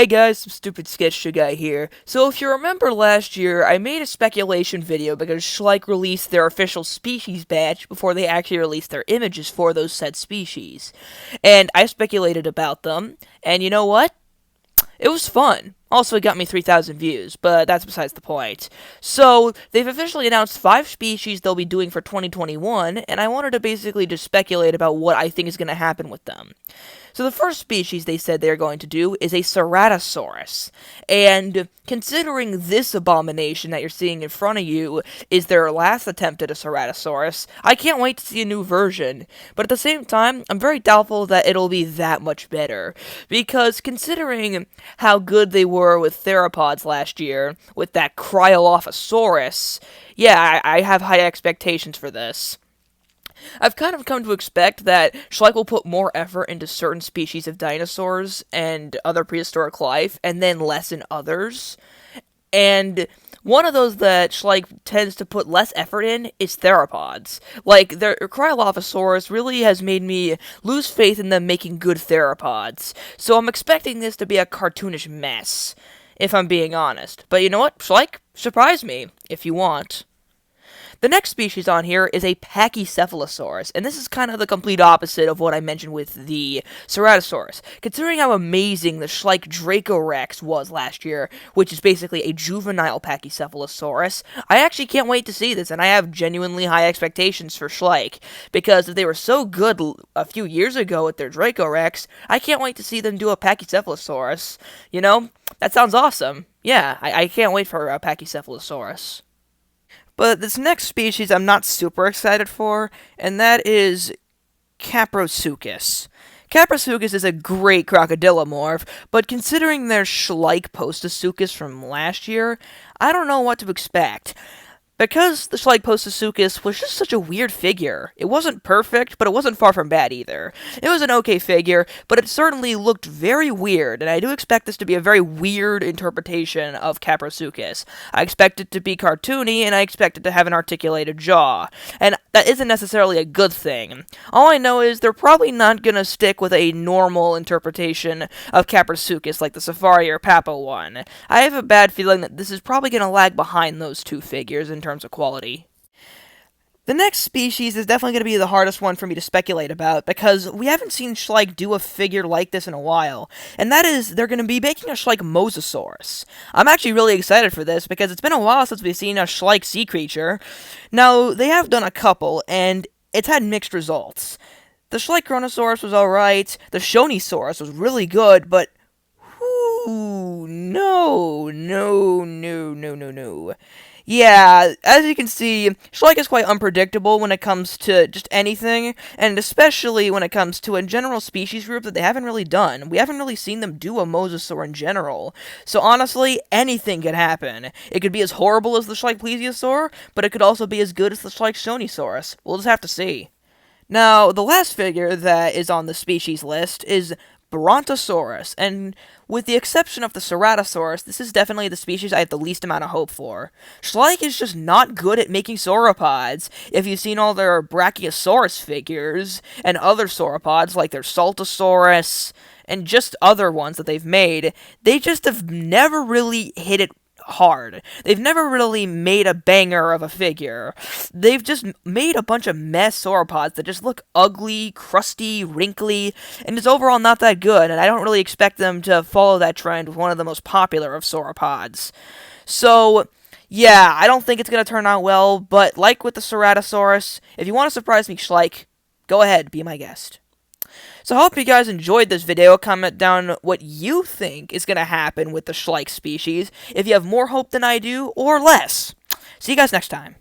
Hey guys, some stupid sketch guy here. So if you remember last year, I made a speculation video because Schleich released their official species badge before they actually released their images for those said species. And I speculated about them, and you know what? It was fun. Also, it got me 3,000 views, but that's besides the point. So, they've officially announced 5 species they'll be doing for 2021, and I wanted to basically just speculate about what I think is going to happen with them. So the first species they said they're going to do is a Ceratosaurus. And considering this abomination that you're seeing in front of you is their last attempt at a Ceratosaurus, I can't wait to see a new version. But at the same time, I'm very doubtful that it'll be that much better. Because considering how good they were with theropods last year, with that Cryolophosaurus, yeah, I have high expectations for this. I've kind of come to expect that Schleich will put more effort into certain species of dinosaurs and other prehistoric life, and then less in others. And one of those that Schleich tends to put less effort in is theropods. Like, their Cryolophosaurus really has made me lose faith in them making good theropods. So I'm expecting this to be a cartoonish mess, if I'm being honest. But you know what, Schleich? Surprise me, if you want. The next species on here is a pachycephalosaurus, and this is kind of the complete opposite of what I mentioned with the Ceratosaurus. Considering how amazing the Schleich Dracorex was last year, which is basically a juvenile pachycephalosaurus, I actually can't wait to see this, and I have genuinely high expectations for Schleich, because if they were so good a few years ago with their Dracorex, I can't wait to see them do a pachycephalosaurus. You know, that sounds awesome. Yeah, I can't wait for a pachycephalosaurus. But this next species I'm not super excited for, and that is caprosuccus. Caprosuccus is a great crocodilomorph, but considering their Schleich Postosuchus from last year, I don't know what to expect. Because the Schleich Postosuchus was just such a weird figure. It wasn't perfect, but it wasn't far from bad either. It was an okay figure, but it certainly looked very weird, and I do expect this to be a very weird interpretation of Caprosuchus. I expect it to be cartoony, and I expect it to have an articulated jaw. And that isn't necessarily a good thing. All I know is they're probably not gonna stick with a normal interpretation of Caprosuchus like the Safari or Papo one. I have a bad feeling that this is probably gonna lag behind those two figures in terms of quality. The next species is definitely going to be the hardest one for me to speculate about, because we haven't seen Schleich do a figure like this in a while, and that is, they're going to be making a Schleich mosasaurus. I'm actually really excited for this, because it's been a while since we've seen a Schleich sea creature. Now, they have done a couple, and it's had mixed results. The Schleich Brontosaurus was alright, the Shonisaurus was really good, but ooh, no. Yeah, as you can see, Schleich is quite unpredictable when it comes to just anything, and especially when it comes to a general species group that they haven't really done. We haven't really seen them do a mosasaur in general. So honestly, anything could happen. It could be as horrible as the Schleich plesiosaur, but it could also be as good as the Schleich Shonisaurus. We'll just have to see. Now, the last figure that is on the species list is Brontosaurus, and with the exception of the Ceratosaurus, this is definitely the species I have the least amount of hope for. Schleich is just not good at making sauropods. If you've seen all their Brachiosaurus figures, and other sauropods like their Saltosaurus, and just other ones that they've made, they just have never really hit it hard. They've never really made a banger of a figure. They've just made a bunch of mess sauropods that just look ugly, crusty, wrinkly, and is overall not that good, and I don't really expect them to follow that trend with one of the most popular of sauropods. So, yeah, I don't think it's going to turn out well, but like with the Ceratosaurus, if you want to surprise me, Schleich, go ahead, be my guest. So I hope you guys enjoyed this video. Comment down what you think is going to happen with the Schleich species, if you have more hope than I do, or less. See you guys next time.